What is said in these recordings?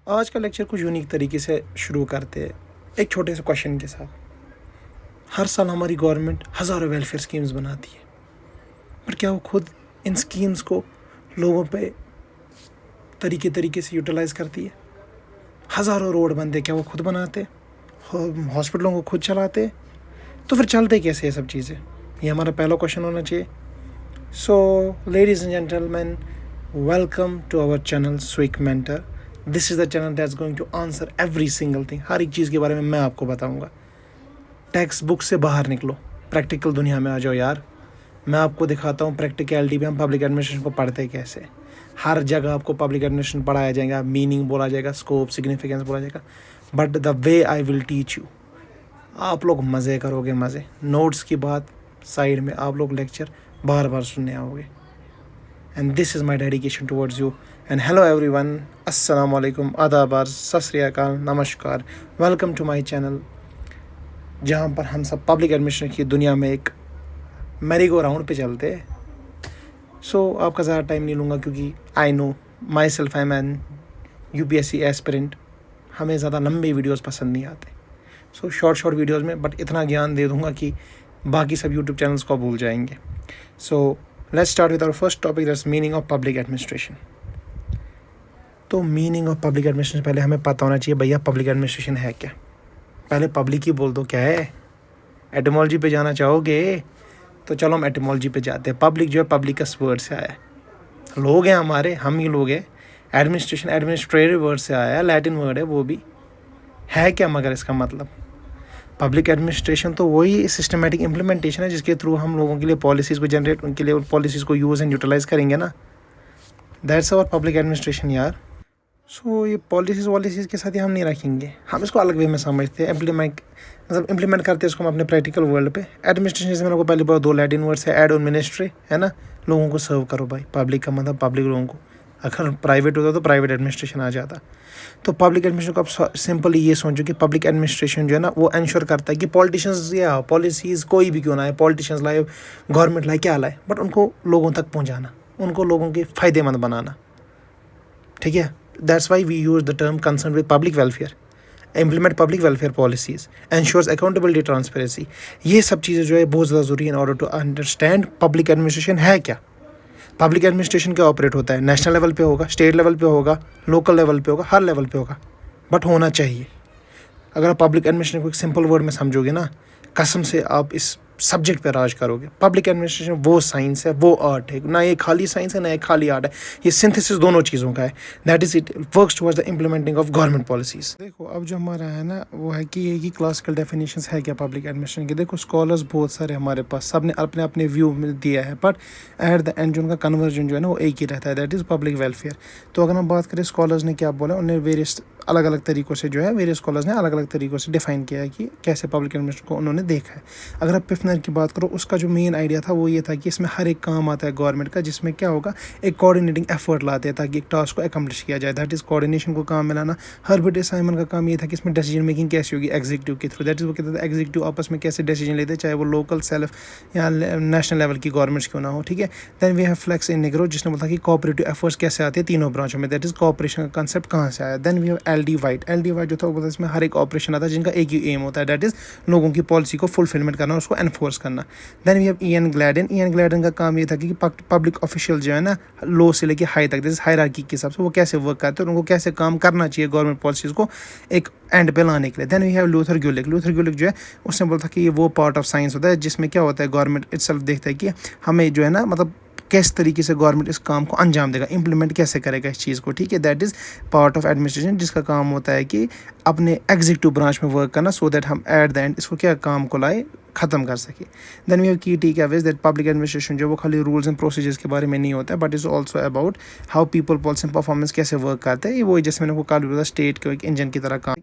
आज का लेक्चर कुछ यूनिक तरीके से शुरू करते हैं एक छोटे से क्वेश्चन के साथ। हर साल हमारी गवर्नमेंट हज़ारों वेलफेयर स्कीम्स बनाती है, पर क्या वो खुद इन स्कीम्स को लोगों पे तरीके से यूटिलाइज़ करती है? हज़ारों रोड बनते, क्या वो खुद बनाते? हॉस्पिटलों को खुद चलाते? तो फिर चलते कैसे ये सब चीज़ें? ये हमारा पहला क्वेश्चन होना चाहिए। So ladies and gentleman, welcome to our channel Swik Mentor. This is the channel that's going to answer every single thing. हर एक चीज़ के बारे में मैं आपको बताऊंगा। टेक्स्ट बुक से बाहर निकलो, प्रैक्टिकल दुनिया में आ जाओ यार। मैं आपको दिखाता हूँ प्रैक्टिकलिटी में हम पब्लिक एडमिनिस्ट्रेशन को पढ़ते कैसे। हर जगह आपको पब्लिक एडमिनिस्ट्रेशन पढ़ाया जाएगा, मीनिंग बोला जाएगा, स्कोप सिग्निफिकेंस बोला जाएगा, but the way I will teach you, आप लोग मज़े करोगे, मज़े। नोट्स की बात साइड में, आप लोग लेक्चर बार बार सुनने आओगे। And this is my dedication towards you. And hello everyone, अस्सलाम वालेकुम, आदाब, सत श्री अकाल, नमस्कार। वेलकम टू माई चैनल, जहाँ पर हम सब पब्लिक एडमिनिस्ट्रेशन की दुनिया में एक मैरी गो राउंड पे चलते हैं। सो आपका ज़्यादा टाइम नहीं लूँगा, क्योंकि I know my self I am an UPSC aspirant. हमें ज़्यादा लंबे वीडियोस पसंद नहीं आते। सो शॉर्ट वीडियोस में बट इतना ज्ञान दे दूँगा कि बाकी सब यूट्यूब चैनल्स को भूल जाएंगे। So let's start with our first topic, that's meaning of public administration. तो मीनिंग ऑफ पब्लिक एडमिनिस्ट्रेशन पहले हमें पता होना चाहिए, भैया पब्लिक एडमिनिस्ट्रेशन है क्या। पहले पब्लिक ही बोल दो, क्या है। एटमोलॉजी पे जाना चाहोगे तो चलो हम एटमोलॉजी पे जाते हैं। पब्लिक जो है पब्लिकस वर्ड से आया है, लोग हैं हमारे, हम ही लोग हैं। एडमिनिस्ट्रेशन एडमिनिस्ट्रेटिव वर्ड से आया है, लैटिन वर्ड है वो भी। है क्या मगर इसका मतलब? पब्लिक एडमिनिस्ट्रेशन तो वही सिस्टमेटिक इम्प्लीमेंटेशन है जिसके थ्रू हम लोगों के लिए पॉलिसीज़ को जनरेट, उनके लिए पॉलिसीज़ को यूज़ एंड यूटिलाइज़ करेंगे ना। दैट्स आवर पब्लिक एडमिनिस्ट्रेशन यार। सो ये पॉलिसीज़ के साथ ही हम नहीं रखेंगे, हम इसको अलग वे में समझते हैं। इम्प्लीमेंट करते हैं इसको हम अपने प्रैक्टिकल वर्ल्ड पे। एडमिनिस्ट्रेशन जैसे मैंने को पहले बार दो लैटिन वर्ड्स है, एड और मिनिस्ट्री, है ना। लोगों को सर्व करो भाई, पब्लिक का मतलब पब्लिक लोगों को। अगर प्राइवेट होता तो प्राइवेट एडमिनिस्ट्रेशन आ जाता। तो पब्लिक एडमिनिस्ट्रेशन को आप सिंपली ये सोचो कि पब्लिक एडमिनिस्ट्रेशन जो है ना वो इंश्योर करता है कि पॉलिटिशियंस या पॉलिसीज़ कोई भी क्यों ना आए, पॉलिटिशियंस लाए, गवर्नमेंट लाए, क्या लाए, बट उनको लोगों तक पहुँचाना, उनको लोगों के फ़ायदेमंद बनाना, ठीक है। That's why we use the term concern with public welfare. Implement public welfare policies, ensures accountability, transparency. ये सब चीज़ें जो है बहुत ज़्यादा ज़रूरी है in order to understand public administration है क्या। पब्लिक एडमिनिस्ट्रेशन क्या ऑपरेट होता है, नेशनल लेवल पे होगा, स्टेट लेवल पे होगा, लोकल लेवल पे होगा, हर लेवल पे होगा, बट होना चाहिए। अगर आप पब्लिक एडमिनिस्ट्रेशन को एक सिंपल वर्ड में समझोगे ना, कसम से आप इस सब्जेक्ट पे राज करोगे। पब्लिक एडमिनिस्ट्रेशन वो साइंस है, वो आर्ट है ना। ये खाली साइंस है ना, ये खाली आर्ट है। ये सिंथेसिस दोनों चीज़ों का है। That is it works towards the implementing of government policies. देखो अब जो हमारा है ना वो है कि ये क्लासिकल डेफिनेशंस है क्या पब्लिक एडमिनिस्ट्रेशन की। देखो स्कॉलर्स बहुत सारे हमारे पास, सब ने अपने अपने व्यू में दिया है, बट एट द एंड जो उनका कन्वर्जन जो है ना वो एक ही रहता है, दैट इज़ पब्लिक वेलफेयर। तो अगर हम बात करें स्कॉलर्स ने क्या बोला, उन्हें वेरियस अलग अलग तरीक़ों से जो है, वेरियस स्कॉलर्स ने अलग अलग तरीक़ों से डिफाइन किया है कि कैसे पब्लिक एडमिनिस्ट्रेशन को उन्होंने देखा है। अगर आप पिफनर की बात करो, उसका जो मेन आइडिया था वो ये था कि इसमें हर एक काम आता है गवर्नमेंट का, जिसमें क्या होगा, एक कोऑर्डिनेटिंग एफर्ट लाते हैं ताकि एक टास्क को अकम्प्लिश किया जाए। दैट इज़ कोऑर्डिनेशन को काम मिलाना। हर्बर्ट साइमन का काम ये था कि इसमें डिसीजन मेकिंग कैसी होगी एग्जीक्यूटिव के थ्रू। दैट इज़ वो कहते थे एग्जीक्यूटिव आपस में कैसे डिसीजन लेते हैं, चाहे वो लोकल, सेल्फ या नेशनल लेवल की गवर्नमेंट्स क्यों ना हो, ठीक है। Then we have Felix Nigro, जिसने बोला कि कोऑपरेटिव एफर्ट्स कैसे आते हैं तीनों ब्रांचों में। दैट इज़ कोऑपरेशन का कंसेप्ट कहाँ से आया। Then we have LD White जो था वो बोलता है इसमें हर एक ऑपरेशन आता है जिनका एक ही एम होता है, दैट इज़ लोगों की पॉलिसी को फुलफिलमेंट करना, उसको एनफोर्स करना। देन वी हैव EN ग्लैडन का काम ये था कि पब्लिक ऑफिशियल जो है ना, लो से लेके हाई तक, जैसे हायरार्की के हिसाब से वो कैसे वर्क करते हैं और उनको कैसे काम करना चाहिए गवर्नमेंट पॉलिसीज़ को एक एंड पे लाने के लिए। देन वी हैव लूथर ग्यूलिक जो है उसने बोला था कि ये वो पार्ट ऑफ साइंस होता है जिसमें क्या होता है, गवर्नमेंट इटसेल्फ देखता है कि हमें जो है ना, मतलब किस तरीके से गवर्नमेंट इस काम को अंजाम देगा, इंप्लीमेंट कैसे करेगा इस चीज़ को, ठीक है। That is part of administration, जिसका काम होता है कि अपने एग्जीक्यूटिव ब्रांच में वर्क करना, सो दैट हम एट द एंड इसको क्या काम को लाए, ख़त्म कर सके। देन वी हैव की T cabbage, that public administration जो वो खाली रूल्स एंड प्रोसीजर्स के बारे में नहीं होता है, but is also about how people policy and performance कैसे वर्क करते हैं। ये वो जैसे मैंने आपको कल बोला, स्टेट को एक इंजन की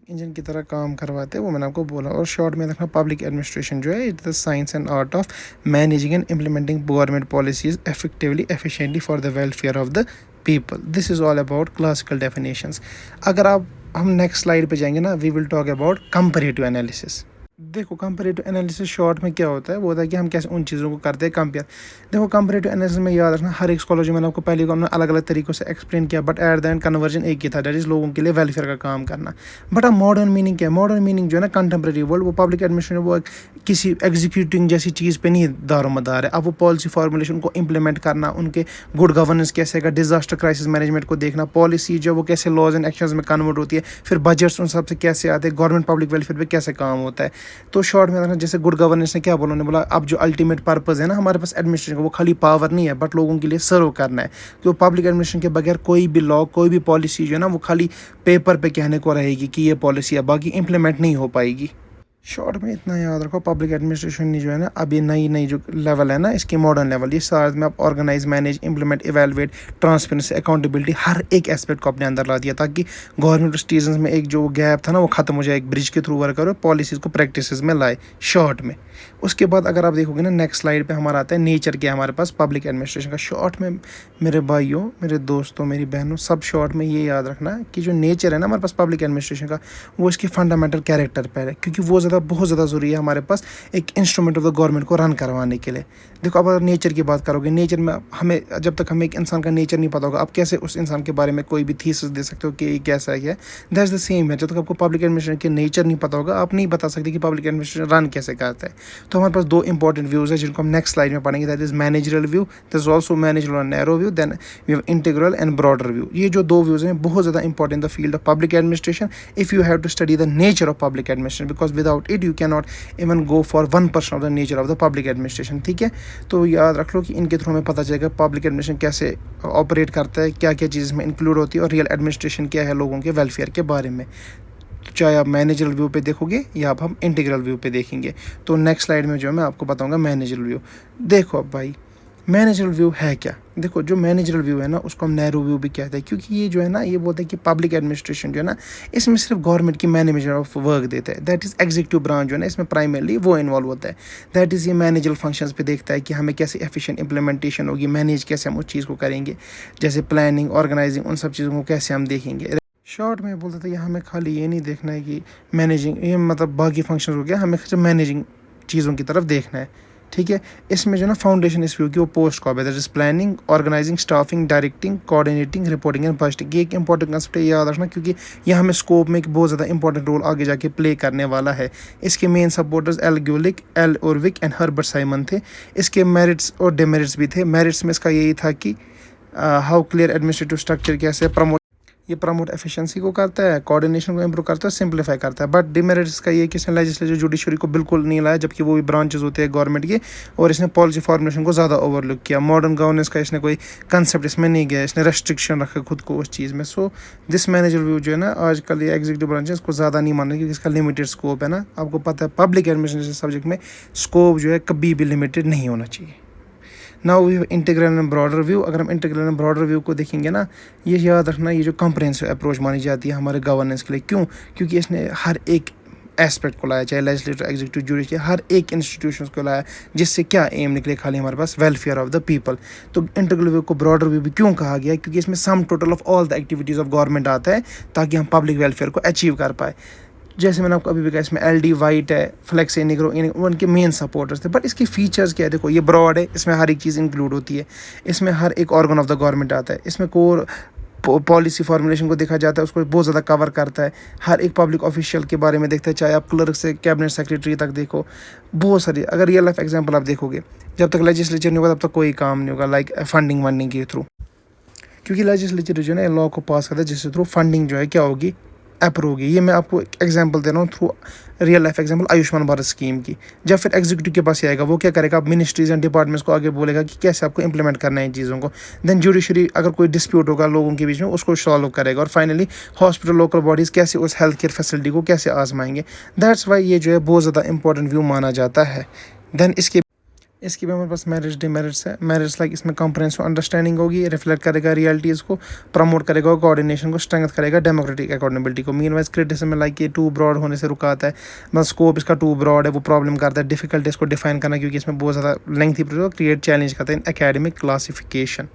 तरह काम करवाते हैं, वो मैंने आपको बोला। और शॉर्ट में रखना, पब्लिक एडमिनिस्ट्रेशन जो है it the science and art of managing and implementing government policies effectively efficiently for the welfare of the people. This is all about classical definitions. अगर आप हम नेक्स्ट स्लाइड पे जाएंगे ना, we will talk about comparative analysis. देखो comparative analysis short में क्या होता है, वो होता है कि हम कैसे उन चीज़ों को करते हैं कंपेयर। देखो कंपैरेटिव एनालिसिस में याद रखना, हर एक स्कॉलर जो मैंने आपको पहले उन्होंने अलग अलग तरीक़ों से एक्सप्लेन किया, but at the end conversion एक ही था, दैट इज़ लोगों के लिए वेलफेयर का काम करना। बट अब मॉडर्न मीनिंग क्या है? मॉडर्न मीनिंग जो है ना कंटेम्प्रेरी वर्ल्ड, वो पब्लिक एडमिनिस्ट्रेशन वो किसी एग्जीक्यूटिंग जैसी चीज़ पे नहीं दारोमदार है। अब वो पॉलिसी फॉर्मुलेशन को इंप्लीमेंट करना, उनके गुड गवर्नेंस कैसे का, डिजास्टर क्राइसिस मैनेजमेंट को देखना, पॉलिसी जो वो कैसे लॉज एंड एक्शंस में कन्वर्ट होती है, फिर बजट्स उन सब से कैसे आते हैं, गवर्नमेंट पब्लिक वेलफेयर पे कैसे काम होता है। तो शॉर्ट में जैसे गुड गवर्नेंस ने क्या बोला, उन्होंने बोला अब जो अल्टीमेट पर्पस है ना हमारे पास एडमिनिस्ट्रेशन का, वो खाली पावर नहीं है बट लोगों के लिए सर्व करना है। तो पब्लिक एडमिनिस्ट्रेशन के बगैर कोई भी लॉ, कोई भी पॉलिसी जो है ना वो खाली पेपर पे कहने को रहेगी कि ये पॉलिसी है, बाकी इंप्लीमेंट नहीं हो पाएगी। शॉर्ट में इतना याद रखो, पब्लिक एडमिनिस्ट्रेशन जो है ना अब ये नई जो लेवल है ना, इसकी मॉडर्न लेवल, ये साथ में आप organise, manage, implement, evaluate, transparency, accountability, हर एक एस्पेक्ट को अपने अंदर ला दिया, ताकि गवर्नमेंट और सिटीजन में एक जो गैप था ना वो खत्म हो जाए, एक ब्रिज के थ्रू वर्क करो, पॉलिसीज़ को प्रैक्टिस में लाए शॉर्ट में। उसके बाद अगर आप देखोगे ना नेक्स्ट स्लाइड पे हमारा आता है नेचर क्या है हमारे पास पब्लिक एडमिनिस्ट्रेशन का। शॉर्ट में मेरे भाइयों, मेरे दोस्तों, मेरी बहनों, सब शॉर्ट में ये याद रखना कि जो नेचर है ना हमारे पास पब्लिक एडमिनिस्ट्रेशन का, वो इसकी फंडामेंटल कैरेक्टर पर है, क्योंकि वो बहुत ज़्यादा ज़रूरी है हमारे पास एक इंस्ट्रूमेंट ऑफ द गवर्नमेंट को रन करवाने के लिए। देखो अब अगर नेचर की बात करोगे, नेचर में हमें जब तक हमें एक इंसान का नेचर नहीं पता होगा, आप कैसे उस इंसान के बारे में कोई भी थीसिस दे सकते हो कि ये कैसा है, दैट्स द सेम है। जब तक आपको पब्लिक एडमिनिस्ट्रेशन के नेचर नहीं पता होगा, आप नहीं बता सकते कि पब्लिक एडमिनिस्ट्रेशन रन कैसे करता है। तो हमारे पास दो इंपॉर्टेंट व्यूज़ है जिनको हम नेक्स्ट स्लाइड में पढ़ेंगे, that is managerial view, that is also managerial और narrow view, then we have integral and broader view. ये जो दो व्यूज़ हैं बहुत ज़्यादा important the field of public administration if you have to study the nature of public administration, because without it you can not even go for 1% of the nature of the public administration. ठीक है, तो याद रख लो कि इनके through हमें पता चलेगा पब्लिक एडमिनिस्ट्रेशन कैसे ऑपरेट करता है, क्या क्या चीज़ में इंक्लूड होती है, और रियल एडमिनिस्ट्रेशन क्या है लोगों के वेलफेयर के बारे में। चाहे आप मैनेजरल व्यू पे देखोगे या आप हम इंटीग्रल व्यू पे देखेंगे। तो नेक्स्ट स्लाइड में जो मैं आपको बताऊंगा मैनेजरल व्यू। देखो अब भाई मैनेजरल व्यू है क्या? देखो जो मैनेजरल व्यू है ना उसको हम नैरो व्यू भी कहते हैं, क्योंकि ये जो है ना ये बोलते हैं कि पब्लिक एडमिनिस्ट्रेशन जो है ना इसमें सिर्फ गवर्नमेंट की मैनेजमेंट ऑफ वर्क देता है, दैट इज़ एग्जीक्यूटिव ब्रांच जो है ना इसमें प्राइमरली वो इन्वॉल्व होता है। दैट इज़ ये मैनेजरल फंक्शंस पे देखता है कि हमें कैसे एफिशिएंट इंप्लीमेंटेशन होगी, मैनेज कैसे हम उस चीज़ को करेंगे, जैसे प्लानिंग, ऑर्गेनाइजिंग, उन सब चीज़ों को कैसे हम देखेंगे। शॉर्ट में बोलता था ये हमें खाली ये नहीं देखना है कि मैनेजिंग, ये मतलब बाकी फंक्शन हो गया, हमें सिर्फ मैनेजिंग चीज़ों की तरफ देखना है। ठीक है, इसमें जो ना फाउंडेशन इस व्यू की वो पोस्ट कॉप है, that is planning, organizing, staffing, directing, coordinating, reporting and budgeting. ये एक इंपॉर्टेंट कंसेप्ट है, याद रखना, क्योंकि ये हमें स्कोप में एक बहुत ज़्यादा इंपॉर्टेंट रोल आगे जाके प्ले करने वाला है। इसके main supporters L Gulick, L Urwick and Herbert Simon थे। इसके मेरिट्स और डिमेरिट्स भी थे। मेरिट्स में इसका यही था कि हाउ क्लियर एडमिनिस्ट्रेटिव स्ट्रक्चर कैसे प्रमोट एफिशिएंसी को करता है, कोऑर्डिनेशन को इंप्रूव करता है, सिंप्लीफाई करता है। बट डिमेरिट्स का ये कि इसने लेजिस्लेटिव जुडिशरी को बिल्कुल नहीं लाया, जबकि वो भी ब्रांचेस होते हैं गवर्नमेंट के, और इसने पॉलिसी फॉर्मुलेशन को ज़्यादा ओवरलुक किया। मॉडर्न गवर्नेंस का इसने कोई कंसेप्ट इसमें नहीं गया, इसने रेस्ट्रिक्शन रखा खुद को उस चीज़ में। सो दिस मैनेजर व्यू जो है ना आजकल ये एग्जीक्यूटिव ब्रांच है इसको ज़्यादा नहीं मानना, क्योंकि इसका लिमिटेड स्कोप है ना। आपको पता है पब्लिक एडमिनिस्ट्रेशन सब्जेक्ट में स्कोप जो है कभी भी लिमिटेड नहीं होना चाहिए। Now we integral and broader view. अगर हम इंटीग्रल एंड ब्रॉडर व्यू को देखेंगे ना, ये याद रखना ये जो कंप्रहेंसिव अप्रोच मानी जाती है हमारे गवर्नेंस के लिए। क्यों? क्योंकि इसने हर एक एस्पेक्ट को लाया, चाहे लेजिस्लेटिव, एग्जीक्यूटिव, जुडिशरी, हर एक इंस्टीट्यूशंस को लाया, जिससे क्या एम निकले, खाली हमारे पास वेलफेयर ऑफ द पीपल। तो इंटीग्रल व्यू को ब्रॉडर व्यू भी क्यों कहा गया? क्योंकि इसमें sum total of all the activities of government आता है, ताकि हम पब्लिक वेलफेयर को अचीव कर पाए। जैसे मैंने आपको अभी भी कहा, इसमें LD वाइट है, फ्लेक्स निग्रो, उनके मेन सपोर्टर्स थे। बट इसके फीचर्स क्या है? देखो ये ब्रॉड है, इसमें हर एक चीज़ इंक्लूड होती है, इसमें हर एक ऑर्गन ऑफ द गवर्नमेंट आता है, इसमें कोर पॉलिसी फॉर्मुलेशन को देखा जाता है, उसको बहुत ज़्यादा कवर करता है, हर एक पब्लिक ऑफिशियल के बारे में देखता है, चाहे आप क्लर्क से कैबिनेट सेक्रेटरी तक देखो, बहुत सारी। अगर रियल लाइफ एग्जाम्पल आप देखोगे, जब तक लेजिस्लेचर नहीं होगा तब तक कोई काम नहीं होगा, लाइक फंडिंग वंडिंग के थ्रू, क्योंकि लेजिस्लेचर जो है ना लॉ को पास करता है जिसके थ्रू फंडिंग जो है क्या होगी, अप्रूव होगी। ये मैं आपको एक एग्जांपल दे रहा हूँ through real life example Ayushman Bharat scheme की। जब फिर एग्जीक्यूटिव के पास आएगा, वो क्या करेगा, मिनिस्ट्रीज एंड डिपार्टमेंट्स को आगे बोलेगा कि कैसे आपको इंप्लीमेंट करना है इन चीज़ों को। देन जुडिशरी अगर कोई डिस्प्यूट होगा लोगों के बीच में, उसको सॉल्व करेगा। और फाइनली हॉस्पिटल, लोकल बॉडीज़ कैसे उस हेल्थ केयर फैसिलिटी को कैसे आजमाएंगे। दैट्स वाई ये जो है बहुत ज़्यादा इंपॉर्टेंट व्यू माना जाता है। देन इसके भी हमारे पास मेरिट्स, डिमेरिट्स है। मेरिट्स लाइक इसमें कंप्रहेंसिव अंडरस्टैंडिंग होगी, रिफ्लेक्ट करेगा रियलिटीज़ को, प्रमोट करेगा कोऑर्डिनेशन को, स्ट्रेंथ करेगा डेमोक्रेटिक अकाउंटेबिलिटी को। मीनवाइज क्रिटिसिज्म में लाइक ये टू ब्रॉड होने से रुका आता है, मतलब स्कोप इसका टू ब्रॉड है, वो प्रॉब्लम करता है डिफिकल्टीज को डिफाइन करना, क्योंकि इसमें बहुत ज़्यादा लेंथी क्रिएट चैलेंज करता है in academic classification.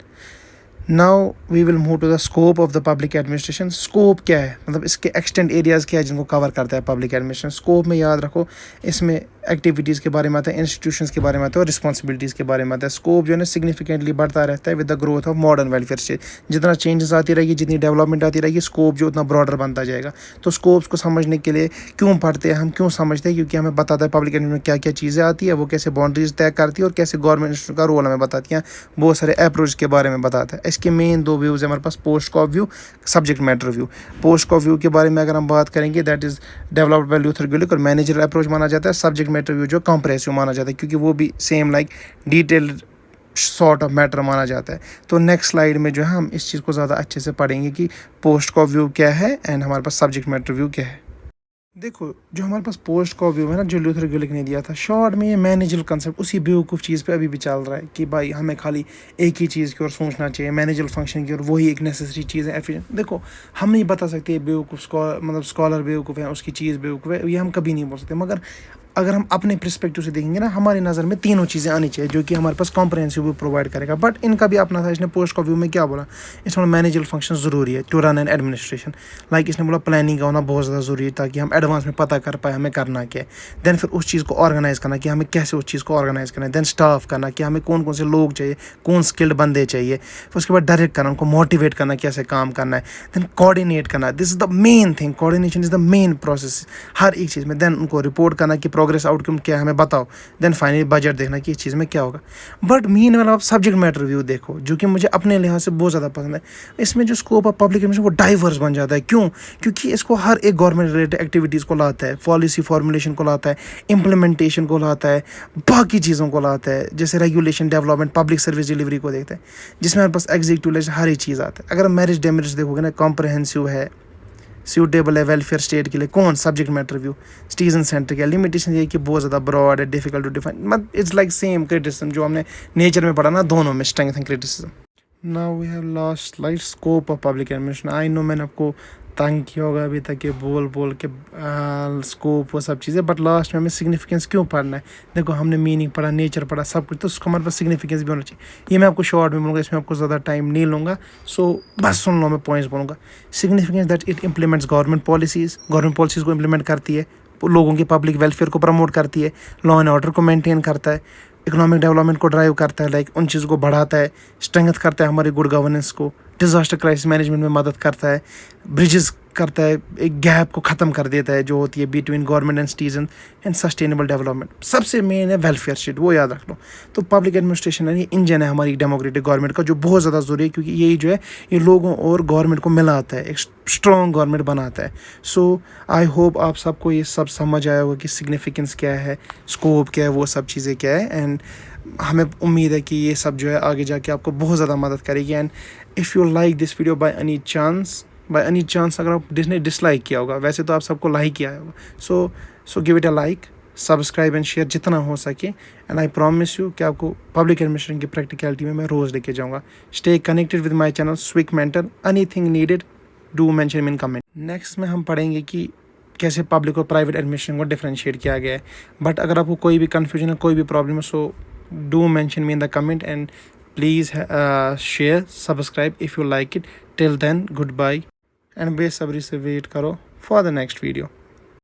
Now we will move to the scope of the public administration. Scope क्या है, मतलब इसके एक्सटेंड एरियाज़ क्या है जिनको कवर करता है पब्लिक एडमिनिस्ट्रेशन। स्कोप में याद रखो, इसमें एक्टिविटीज़ के बारे में आता है, इंस्टीट्यूशंस के बारे में आता है और रिस्पॉन्सिबिलिटीज़ के बारे में आता है। स्कोप जो है ना सिग्निफिकेंटली बढ़ता रहता है with the growth of modern welfare state. जितना चेंजेस आती रहेगी, जितनी डेवलपमेंट आती रहेगी, स्कोप जो उतना ब्रॉडर बनता जाएगा। तो स्कोप्स को समझने के लिए क्यों पढ़ते हैं हम, क्यों समझते हैं, क्योंकि हमें बताता है पब्लिक एडमिनिस्ट्रेशन में क्या क्या चीज़ें आती है, वो कैसे बाउंड्रीज तय करती है और कैसे गवर्नमेंट का रोल हमें बताती हैं, बहुत सारे अप्रोच के बारे में बताता है। इसके मेन दो व्यूज़ है हमारे पास, POSDCORB view, subject matter view. POSDCORB view के बारे में अगर हम बात करेंगे, that is developed by Luther Gulick और मैनेजर अप्रोच माना जाता है। सब्जेक्ट मैटर व्यू जो कॉम्प्रेसिव माना जाता है, क्योंकि वो भी same like detailed sort of matter माना जाता है। तो नेक्स्ट स्लाइड में जो है हम इस चीज़ को ज़्यादा अच्छे से पढ़ेंगे कि पोस्ट कॉप व्यू क्या है एंड हमारे पास सब्जेक्ट मैटर व्यू क्या है। देखो, जो हमारे पास पोस्ट कॉप व्यू है ना, जो लूथर गिलिक ने दिया था, शॉर्ट में ये मैनेजरल कंसेप्ट उसी बेवकूफ़ चीज़ पे अभी भी चल रहा है कि भाई हमें खाली एक ही चीज़ की ओर सोचना चाहिए, मैनेजरल फंक्शन की ओर, वही एक नेसेसरी चीज़ है, एफिशिएंट। देखो, हम नहीं बता सकते बेवकूफ़ मतलब स्कॉलर बेवकूफ़ है, उसकी चीज़ बेवकूफ़ है, ये हम कभी नहीं बोल सकते। मगर अगर हम अपने पर्सपेक्टिव से देखेंगे ना, हमारी नज़र में तीनों चीज़ें आनी चाहिए जो कि हमारे पास कॉम्प्रहेंसिव व्यू प्रोवाइड करेगा। बट इनका भी अपना था। इसने पोस्ट कॉप व्यू में क्या बोला, इसमें मैनेजरल फंक्शन ज़रूरी है to run an administration. Like इसने बोला प्लानिंग का होना बहुत ज़्यादा ज़रूरी है ताकि हम एडवांस में पता कर पाए हमें करना क्या है। देन फिर उस चीज़ को ऑर्गेनाइज़ करना कि हमें कैसे उस चीज़ को ऑर्गेनाइज़ करना है। देन स्टाफ करना कि हमें कौन कौन से लोग चाहिए, कौन स्किल्ड बंदे चाहिए। फिर उसके बाद डायरेक्ट करना, उनको मोटिवेट करना कैसे काम करना है। देन कोऑर्डिनेट करना, this is the main thing, coordination is the main process हर एक चीज़ में। देन उनको रिपोर्ट करना कि प्रोग्रेस आउटकम क्या है हमें बताओ। देन फाइनली बजट देखना कि इस चीज़ में क्या होगा। बट मीन वाला आप सब्जेक्ट मैटर व्यू देखो, जो कि मुझे अपने लिहाज से बहुत ज़्यादा पसंद है। इसमें जो स्कोप ऑफ पब्लिक एडमिनिस्ट्रेशन वो डाइवर्स बन जाता है। क्यों? क्योंकि इसको हर एक गवर्नमेंट रिलेटेड एक्टिविटीज़ को लाता है, पॉलिसी फॉर्मुलेशन को लाता है, इम्प्लीमेंटेशन को लाता है, बाकी चीज़ों को लाता है, जैसे regulation, development, public service delivery को देखता है, जिसमें हमारे पास एग्जीक्यूटिव लेवल हर एक चीज़ आता है। अगर मेरिट डेमेरिट देखोगे ना, कॉम्प्रहेंसिव है, सूटेबल है वेलफेयर स्टेट के लिए, कौन subject matter view, citizen center के। लिमिटेशन ये कि बहुत ज़्यादा ब्रॉड है, डिफिकल्ट टू डिफाइन, मतलब इट्स लाइक सेम क्रिटिसिज्म जो हमने नेचर में पढ़ा ना, दोनों में strength and criticism. Now we have last slide, scope of public administration. I know मैंने आपको तंग किया होगा अभी तक ये बोल बोल के स्कोप वो सब चीज़ें, बट लास्ट में हमें सिग्निफिकेंस क्यों पढ़ना है। देखो, हमने मीनिंग पढ़ा, नेचर पढ़ा, सब कुछ, तो उसको हमारे पास सिग्निफिकेंस भी होना चाहिए। ये मैं आपको शॉर्ट में बोलूँगा, इसमें आपको ज़्यादा टाइम नहीं लूँगा, सो बस सुन लो, मैं पॉइंट्स बोलूँगा। Significance that it implements government policies को इम्प्लीमेंट करती है, लोगों की पब्लिक वेलफेयर को प्रमोट करती है, लॉ एंड ऑर्डर को मेंटेन करता है, इकोनॉमिक डेवलपमेंट को ड्राइव करता है, लाइक उन चीज़ों को बढ़ाता है, स्ट्रेंथ करता है हमारी गुड गवर्नेंस को, डिज़ास्टर क्राइसिस मैनेजमेंट में मदद करता है, ब्रिजेस करता है, एक गैप को ख़त्म कर देता है जो होती है between government and citizen, and sustainable development. सबसे मेन है वेलफेयर स्टेट, वो याद रख लो। तो पब्लिक एडमिनिस्ट्रेशन है, ये इंजन है हमारी डेमोक्रेटिक गवर्नमेंट का, जो बहुत ज़्यादा ज़रूरी है, क्योंकि यही जो है ये लोगों और गवर्नमेंट को मिलाता है, एक स्ट्रॉन्ग गवर्नमेंट बनाता है। सो आई होप आप सबको ये सब समझ आया होगा कि सिग्निफिकेंस क्या है, स्कोप क्या है, वो सब चीज़ें क्या है। एंड हमें उम्मीद है कि ये सब जो है आगे जाके आपको बहुत ज़्यादा मदद करेगी। And if you like this video by any chance अगर आप जिसने डिसलाइक किया होगा, वैसे तो आप सबको लाइक किया होगा, so give it a like, subscribe and share जितना हो सके। एंड आई प्रॉमिस यू कि आपको पब्लिक एडमिनिस्ट्रेशन की प्रैक्टिकलिटी में मैं रोज़ लेके जाऊँगा। Stay connected with my channel Swik mentor, anything needed do mention in comment. Next में हम पढ़ेंगे कि कैसे पब्लिक और प्राइवेट एडमिनिस्ट्रेशन को डिफरेंशिएट किया गया है। बट अगर आपको कोई भी कन्फ्यूजन है, कोई भी प्रॉब्लम है, so do mention me in the comment and please share, subscribe if you like it. Till then goodbye, and बेसब्री से वेट करो फॉर द नेक्स्ट वीडियो।